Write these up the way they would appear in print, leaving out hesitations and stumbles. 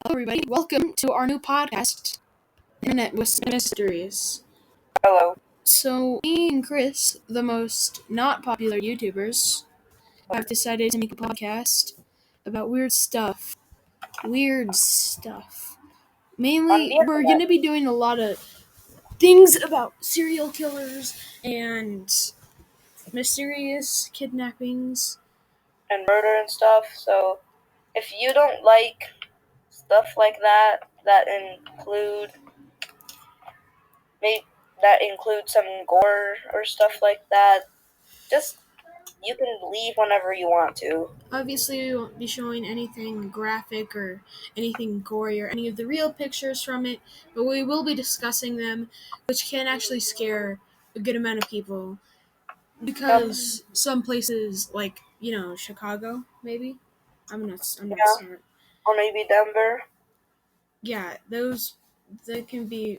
Hello, everybody. Welcome to our new podcast, Internet with Mysteries. Hello. So, me and Chris, the most not popular YouTubers, have decided to make a podcast about weird stuff. Weird stuff. On Mainly, the we're going internet to be doing a lot of things about serial killers and mysterious kidnappings. and murder and stuff. So if you don't like stuff like that include maybe that includes some gore or stuff like that, just you can leave whenever you want to. Obviously, we won't be showing anything graphic or anything gory or any of the real pictures from it, but we will be discussing them, which can actually scare a good amount of people. Yep. Because some places, like, Chicago, maybe? I'm not Yeah. smart. Or maybe Denver. Yeah, they can be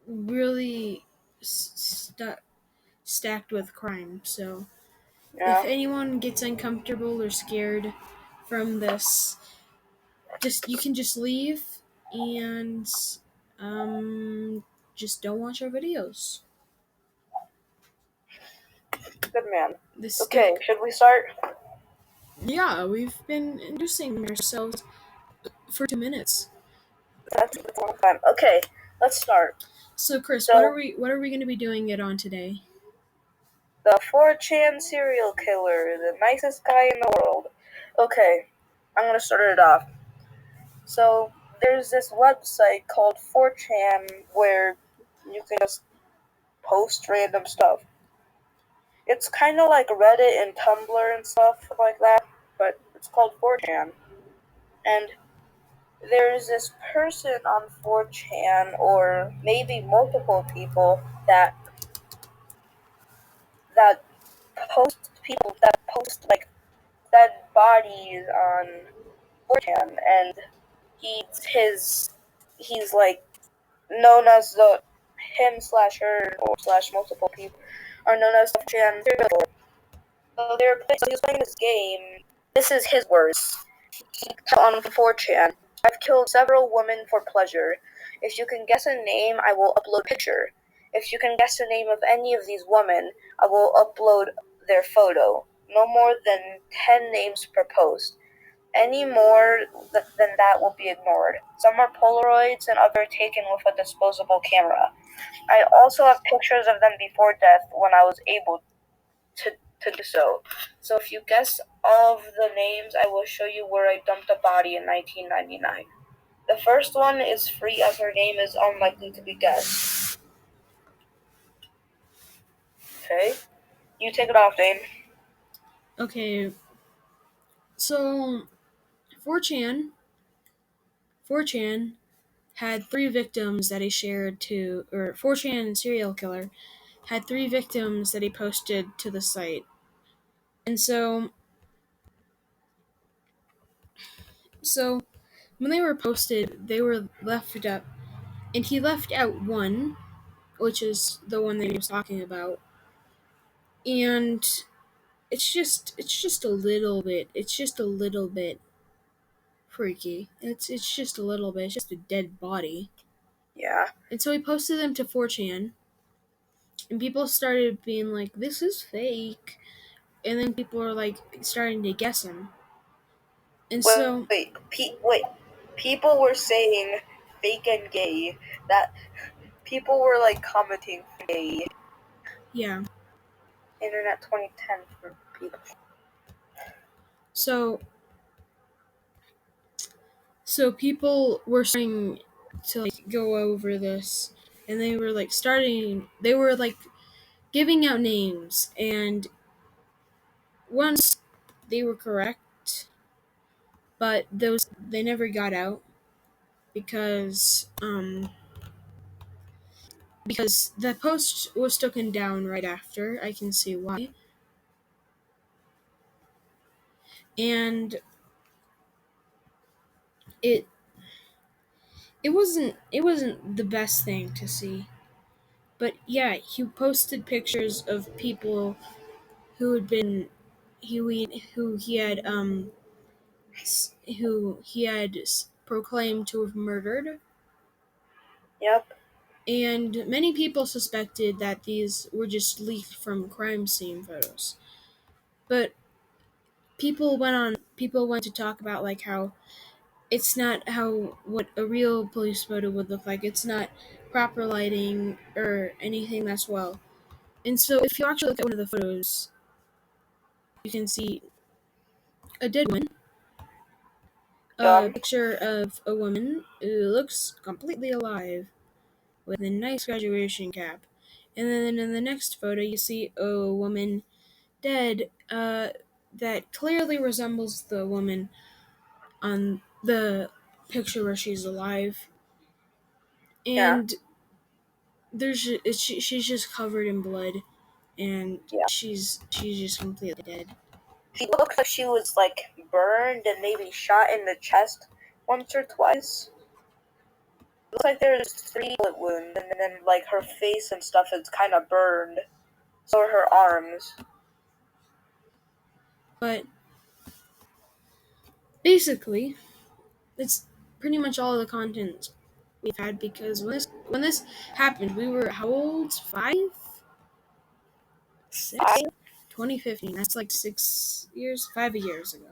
really stacked with crime, so if Yeah. anyone gets uncomfortable or scared from this, you can just leave and just don't watch our videos. Good man. This stuff. Okay, should we start? Yeah, we've been introducing ourselves for 2 minutes. That's a long time. Okay, let's start. So, Chris, what are So we going to be doing it on today? the 4chan serial killer, the nicest guy in the world. Okay, I'm gonna start it off. So there's this website called 4chan where you can just post random stuff. It's kind of like Reddit and Tumblr and stuff like that, but it's called 4chan. And there's this person on 4chan, or maybe multiple people, that post like dead bodies on 4chan, and he's his he's like known as the him slash her or slash multiple people are known as the Chan serial killer. So he was playing this game. This is his words. On 4chan, I've killed several women for pleasure. If you can guess a name, I will upload a picture. If you can guess the name of any of these women, I will upload their photo. No more than 10 names per post. Any more than that will be ignored. Some are Polaroids and others taken with a disposable camera. I also have pictures of them before death when I was able to do so. So if you guess all of the names, I will show you where I dumped a body in 1999. The first one is free as her name is unlikely to be guessed. Okay? You take it off, Dane. Okay, so 4chan 4chan had 3 victims that he shared to, or 4chan serial killer had 3 victims that he posted to the site. And so when they were posted, they were left up, and he left out one, which is the one that he was talking about. And it's just a little bit freaky. It's just a little bit. It's just a dead body. Yeah. And so he posted them to 4chan, and people started being like, "This is fake." And then people are like starting to guess him. And so Wait. People were saying fake and gay. That people were like commenting gay. yeah. Internet 2010 for people. So people were starting to like go over this, and they were like giving out names, and once they were correct, but those they never got out because the post was taken down right after. I can see why. And it it wasn't the best thing to see. But yeah, he posted pictures of people who had been who he had proclaimed to have murdered. Yep. And many people suspected that these were just leaked from crime scene photos. But people went to talk about like how it's not how what a real police photo would look like. It's not proper lighting or anything that's well. And so if you actually look at one of the photos, you can see a dead woman, a Done. picture of a woman who looks completely alive with a nice graduation cap. And then in the next photo, you see a woman dead that clearly resembles the woman on the picture where she's alive. Yeah. And she's just covered in blood, and Yeah. she's just completely dead. She looks like she was like burned and maybe shot in the chest once or twice. Looks like there's 3 bullet wounds, and then like her face and stuff is kind of burned. So are her arms. But basically, it's pretty much all of the content we've had, because when this happened, we were how old? 5? 6? 2015. That's like 5 years ago.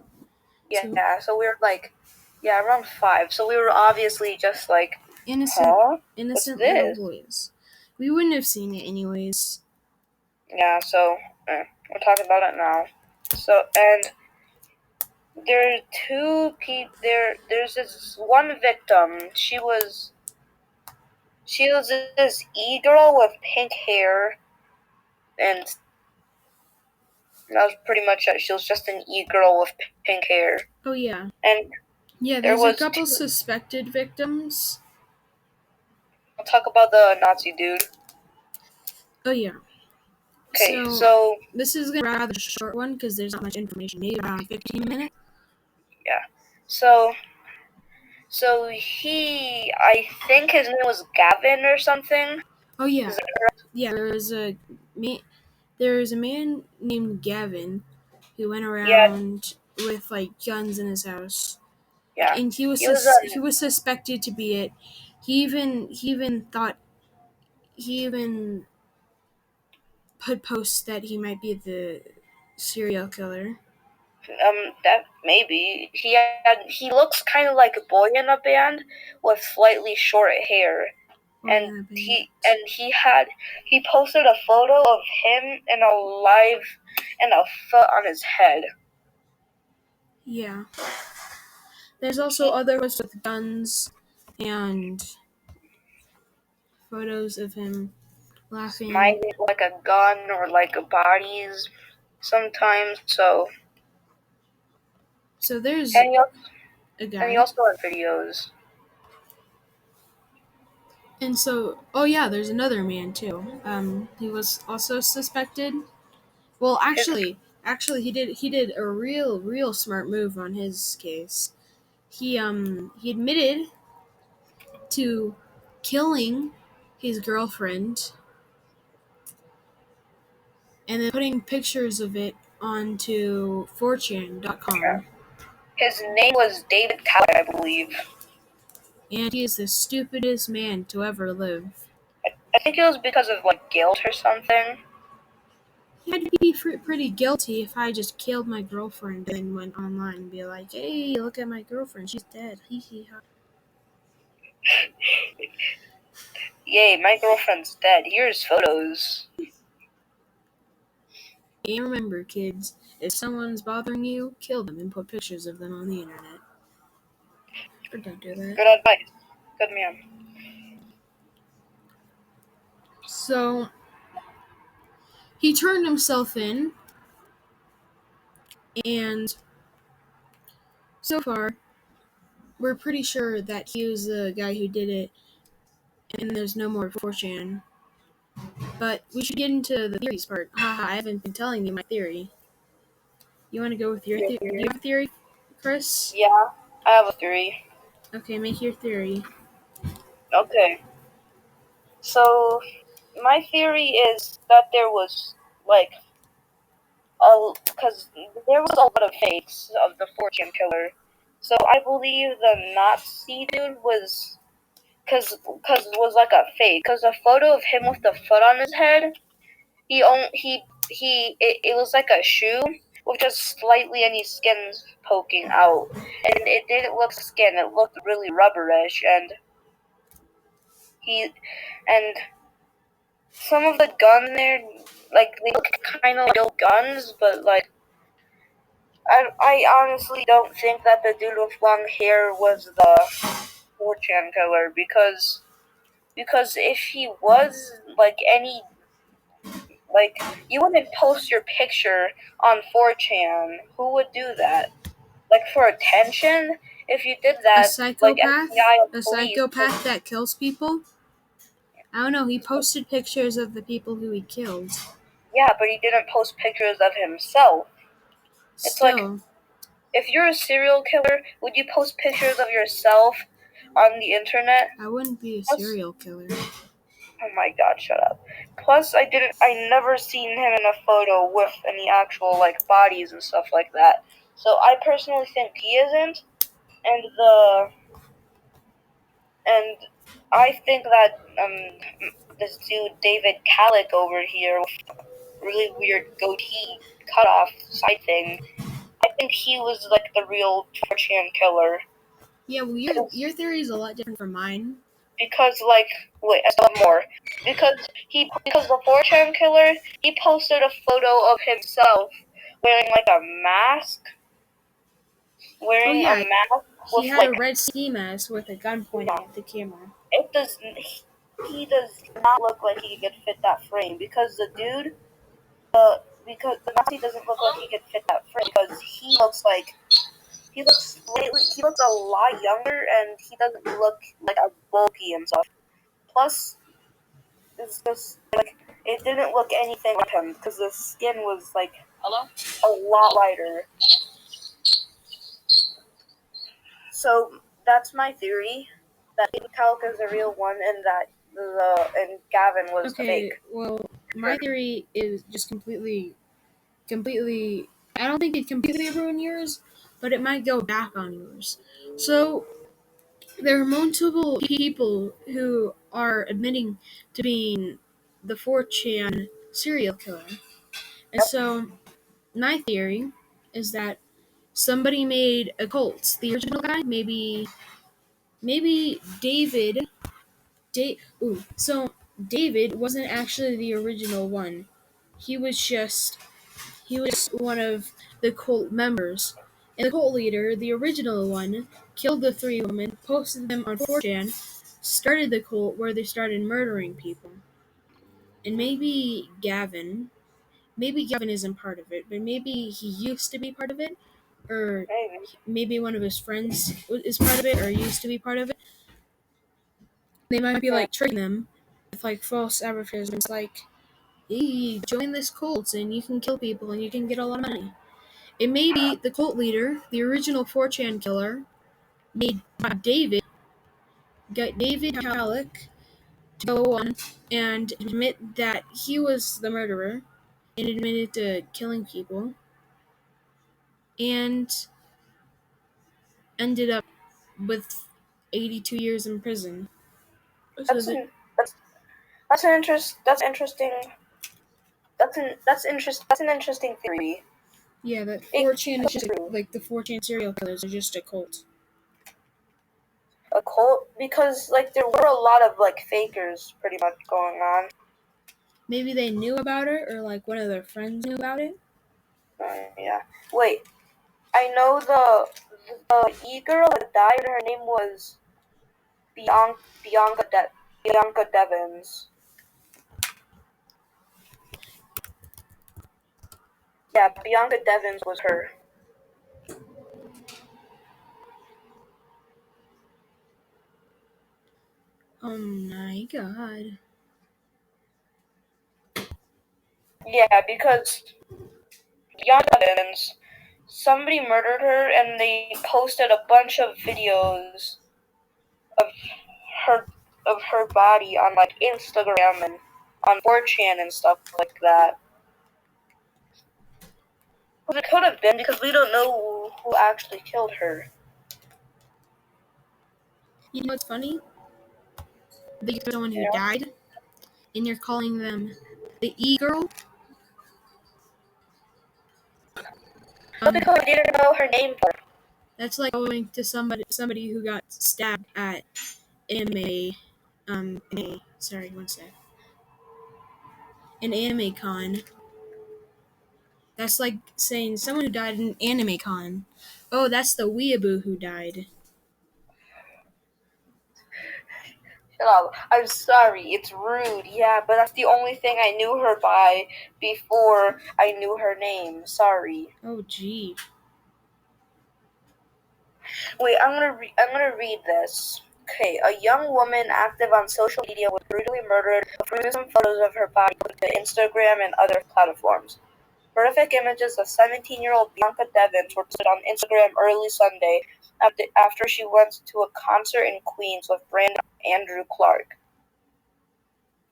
Yeah. So we were like, around 5. So we were obviously just like, Innocent, huh? innocent What's little this? boys. We wouldn't have seen it anyways. Yeah. So we're talking about it now. So and there are 2 people. There's this one victim. She was this e-girl with pink hair, and that was pretty much it. She was just an e-girl with pink hair. Oh yeah. And Yeah, there there's a was couple 2. suspected victims. I'll talk about the Nazi dude. Oh yeah. Okay, so this is gonna be a rather short one because there's not much information. Maybe around 15 minutes. yeah, so he, I think his name was Gavin or something. Oh yeah, Is that correct? yeah. There was a man named Gavin who went around with like guns in his house, Yeah, and he was suspected to be it. He even put posts that he might be the serial killer. that maybe he looks kind of like a boy in a band with slightly short hair. And he posted a photo of him and a foot on his head. Yeah. There's also other photos with guns and photos of him laughing. Might be like a gun or like a bodies sometimes. So there's and a guy. he also had videos. And so, there's another man too. He was also suspected. Well, actually, he did a real smart move on his case. He admitted to killing his girlfriend and then putting pictures of it onto 4chan.com. Yeah. His name was David Coward, I believe. And he is the stupidest man to ever live. I think it was because of like guilt or something. I'd be pretty guilty if I just killed my girlfriend and then went online and be like, hey, look at my girlfriend, she's dead. Hee hee ha. Yay, my girlfriend's dead. Here's photos. And remember, kids, if someone's bothering you, kill them and put pictures of them on the internet. Or don't do that. Good advice. Good man. So, he turned himself in, and so far, we're pretty sure that he was the guy who did it, and there's no more 4chan. But we should get into the theories part. Haha, I haven't been telling you my theory. You want to go with your theory? Do you have a theory, Chris? Yeah, I have a theory. Okay, make your theory. Okay. So, my theory is that there was like because there was a lot of fakes of the 4chan killer. So I believe the Nazi dude was, cause it was like a fake. Cause a photo of him with the foot on his head, it was like a shoe with just slightly any skin poking out, and it didn't look skin. It looked really rubberish, he and some of the guns there, like they look kind of like real guns, but like I honestly don't think that the dude with long hair was the 4chan killer because if he was like any like you wouldn't post your picture on 4chan. Who would do that? Like for attention? If you did A that, like psychopath? FBI and A police. psychopath that kills people? I don't know. He posted pictures of the people who he killed. Yeah, but he didn't post pictures of himself. It's like, Still, if you're a serial killer, would you post pictures of yourself on the internet? I wouldn't be a Plus, serial killer. oh my god, shut up. Plus, I never seen him in a photo with any actual, like, bodies and stuff like that. So I personally think he isn't, and I think that, this dude, David Kalik over here, with really weird goatee cutoff side thing, I think he was, like, the real 4chan killer. Yeah, well, your theory is a lot different from mine. Because, like, wait, I still have more. Because the 4chan killer, he posted a photo of himself wearing, like, a mask. Oh yeah, he With, had like, a red ski mask with a gun pointing at the camera. it does, he does not look like he could fit that frame. Because the dude, because the Nazi doesn't look like he could fit that frame. Because he looks a lot younger, and he doesn't look, like, a bulky and stuff. Plus, it's just like it didn't look anything like him because the skin was like a lot lighter. So that's my theory that David Kalk is the real one and that and Gavin was the Okay, fake. well, my theory is just completely. I don't think it completely ruin yours, but it might go back on yours. So there are multiple people who are admitting to being the 4chan serial killer. And so my theory is that somebody made a cult. The original guy, maybe David. So David wasn't actually the original one. He was just one of the cult members. And the cult leader, the original one, killed the three women, posted them on 4chan, started the cult where they started murdering people. And maybe Gavin isn't part of it, but maybe he used to be part of it, or Maybe. maybe one of his friends is part of it, or used to be part of it. They might be like tricking them with like false advertisements, like, "Hey, join this cult and you can kill people and you can get a lot of money." It may be the cult leader, the original 4chan killer, made David Halleck to go on and admit that he was the murderer and admitted to killing people and ended up with 82 years in prison. So That's an that's that's an interest that's interesting that's an interesting theory. yeah, that It 4chan is could just be true. like the 4chan serial killers are just a cult. A cult because like there were a lot of like fakers pretty much going on. Maybe they knew about it, or like one of their friends knew about it. Yeah. Wait, I know the e-girl that died. Her name was Bianca Devins. Yeah, Bianca Devins was her. Oh my god. Yeah, because Bianca Devins, somebody murdered her, and they posted a bunch of videos of her her body on like Instagram and on 4chan and stuff like that. But it could have been because we don't know who actually killed her. You know what's funny? That you're someone who You know? died, and you're calling them the E-girl. Because I didn't know her name. That's like going to somebody who got stabbed at an anime con. That's like saying someone who died in anime con. Oh, that's the weeaboo who died. Shut up. I'm sorry, it's rude, yeah, but that's the only thing I knew her by before I knew her name. Sorry. Oh, gee. Wait, I'm gonna read this. Okay, a young woman active on social media was brutally murdered. Gruesome photos of her body put to Instagram and other platforms. Horrific images of 17-year-old Bianca Devins were posted on Instagram early Sunday after she went to a concert in Queens with Brandon Andrew Clark.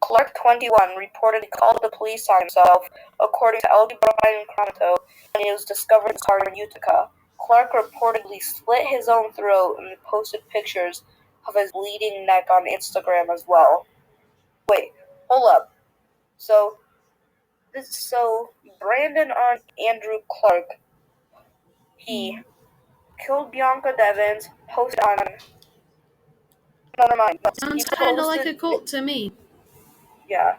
Clark, 21, reportedly called the police on himself, according to LG Bryan Chronicle, when he was discovered in his car in Utica. Clark reportedly slit his own throat and posted pictures of his bleeding neck on Instagram as well. Wait, hold up. So Brandon Andrew Clark, he killed Bianca Devins, posted on. No, never mind. He Sounds kind of like a posted, cult to me. yeah,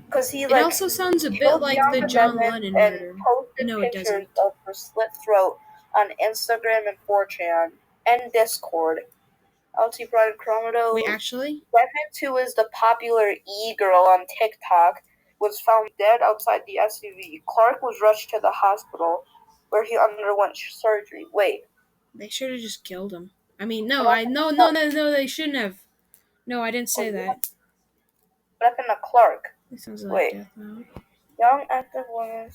because he It also sounds a bit killed like the Bianca John Devins Lennon and murder. posted No, it pictures doesn't. of her slit throat on Instagram and 4chan and Discord. LT Brian Chromato. Wait, actually? Devins, who is the popular e-girl on TikTok, was found dead outside the SUV. Clark was rushed to the hospital, where he underwent surgery. Wait. They should have just killed him. I mean, What no, they shouldn't have. No, I didn't say that. happened to Clark? It sounds like Wait. Death Note. Young active woman.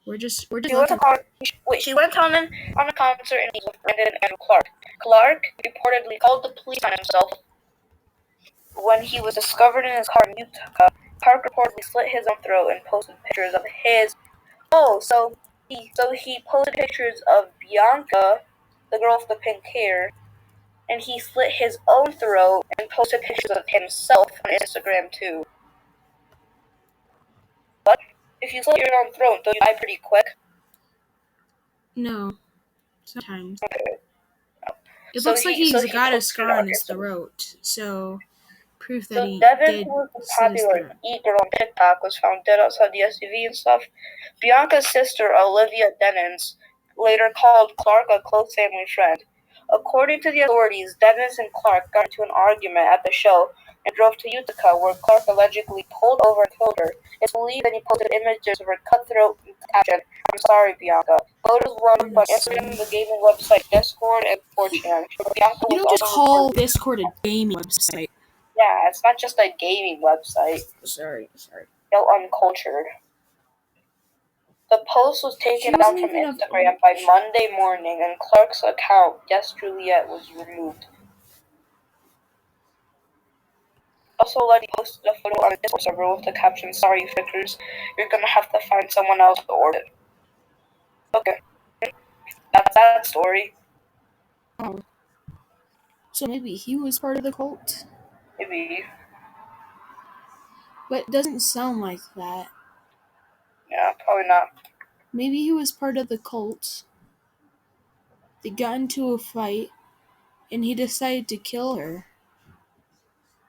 We're just She went on a concert in with Brandon and Clark. Clark reportedly called the police on himself when he was discovered in his car in Utica. Clark reportedly slit his own throat and posted pictures of his. He posted pictures of Bianca, the girl with the pink hair, and he slit his own throat and posted pictures of himself on Instagram too. But if you slit your own throat, don't you die pretty quick? No. Sometimes. Okay. It looks like he's got a scar on his throat, so proof that he Devin, did who was the slit his popular throat. e-girl on TikTok, was found dead outside the SUV and stuff. Bianca's sister, Olivia Dennons, later called Clark a close family friend. According to the authorities, Dennons and Clark got into an argument at the show and drove to Utica, where Clark allegedly pulled over and killed her. It's believed that he posted images of her cutthroat with the caption, "I'm sorry, Bianca." Photos were on Instagram, the gaming website Discord, and 4chan. You don't just call Discord a gaming website. Yeah, it's not just a gaming website. Sorry. Feel uncultured. The post was taken down from Instagram by Monday morning, and Clark's account, Yes Juliet, was removed. Also, Letty posted a photo on a Discord server with the caption, "Sorry, Vickers, you're gonna have to find someone else to order." Okay, that's that story. Oh. So maybe he was part of the cult? Maybe. But it doesn't sound like that. Yeah, probably not. Maybe he was part of the cult. They got into a fight, and he decided to kill her.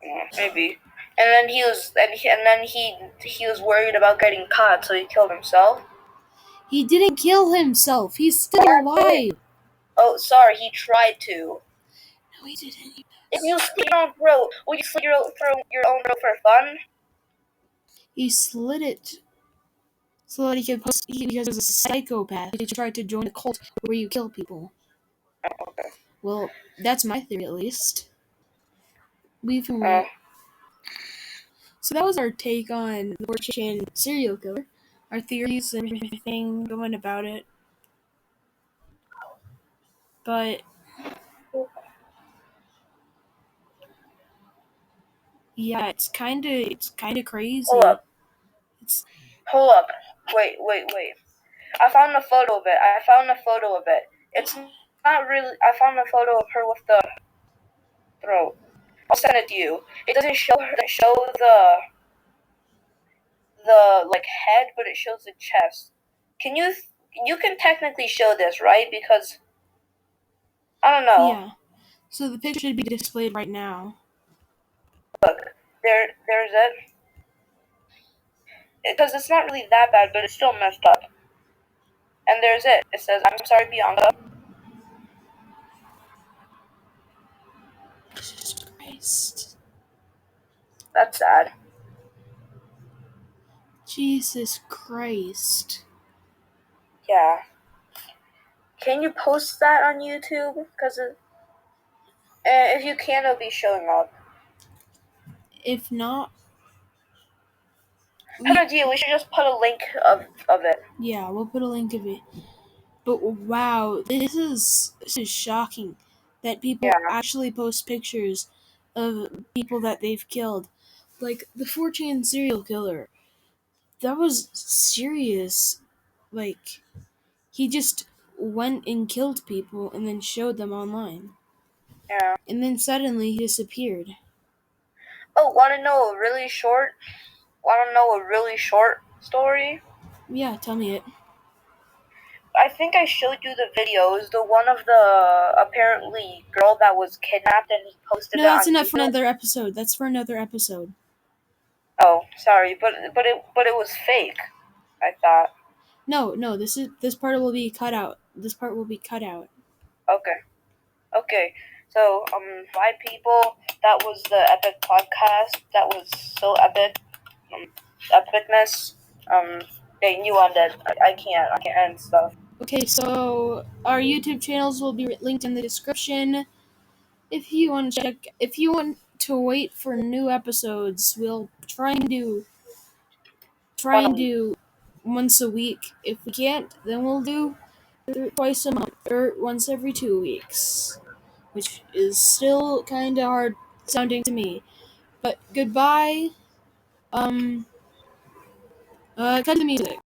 Yeah, maybe. And then he was worried about getting caught, so he killed himself. He didn't kill himself. He's still alive. Oh, sorry, he tried to. No, he didn't. If you slit your own throat, would you slit your own throat for fun? He slit it so that he could post. Because he's a psychopath. He tried to join a cult where you kill people. Oh, okay. Well, that's my theory, at least. So that was our take on the 4chan serial killer. Our theories and everything going about it. But yeah, it's kind of crazy. Hold up. Wait. I found a photo of it. It's not really. I found a photo of her with the throat. I'll send it to you. It doesn't show the like head, but it shows the chest. Can you can technically show this, right? Because I don't know. Yeah. So the picture should be displayed right now. Look, there's it. Because it's not really that bad, but it's still messed up. And there's it. It says, "I'm sorry, Bianca." Jesus Christ. That's sad. Jesus Christ. Yeah. Can you post that on YouTube? Because if you can, it'll be showing up. If not, Good idea. We should just put a link of it. yeah, we'll put a link of it. But wow, this is shocking that people Yeah. actually post pictures of people that they've killed. Like the 4chan serial killer. That was serious. Like he just went and killed people and then showed them online. Yeah. And then suddenly he disappeared. Oh, want to know a really short? Want to know a really short story? Yeah, tell me it. I think I showed you the video. It was the one of the apparently girl that was kidnapped and he posted No, it that's on enough for YouTube. another episode. That's for another episode. Oh, sorry, but it was fake. I thought. No, this part will be cut out. This part will be cut out. Okay. So, bye people. That was the epic podcast. That was so epic. Epicness. Dang, you ended. I can't end stuff. Okay, so our YouTube channels will be linked in the description. If you want to wait for new episodes, we'll try and do once a week. If we can't, then we'll do twice a month or once every 2 weeks, which is still kind of hard sounding to me. But goodbye. Cut the music.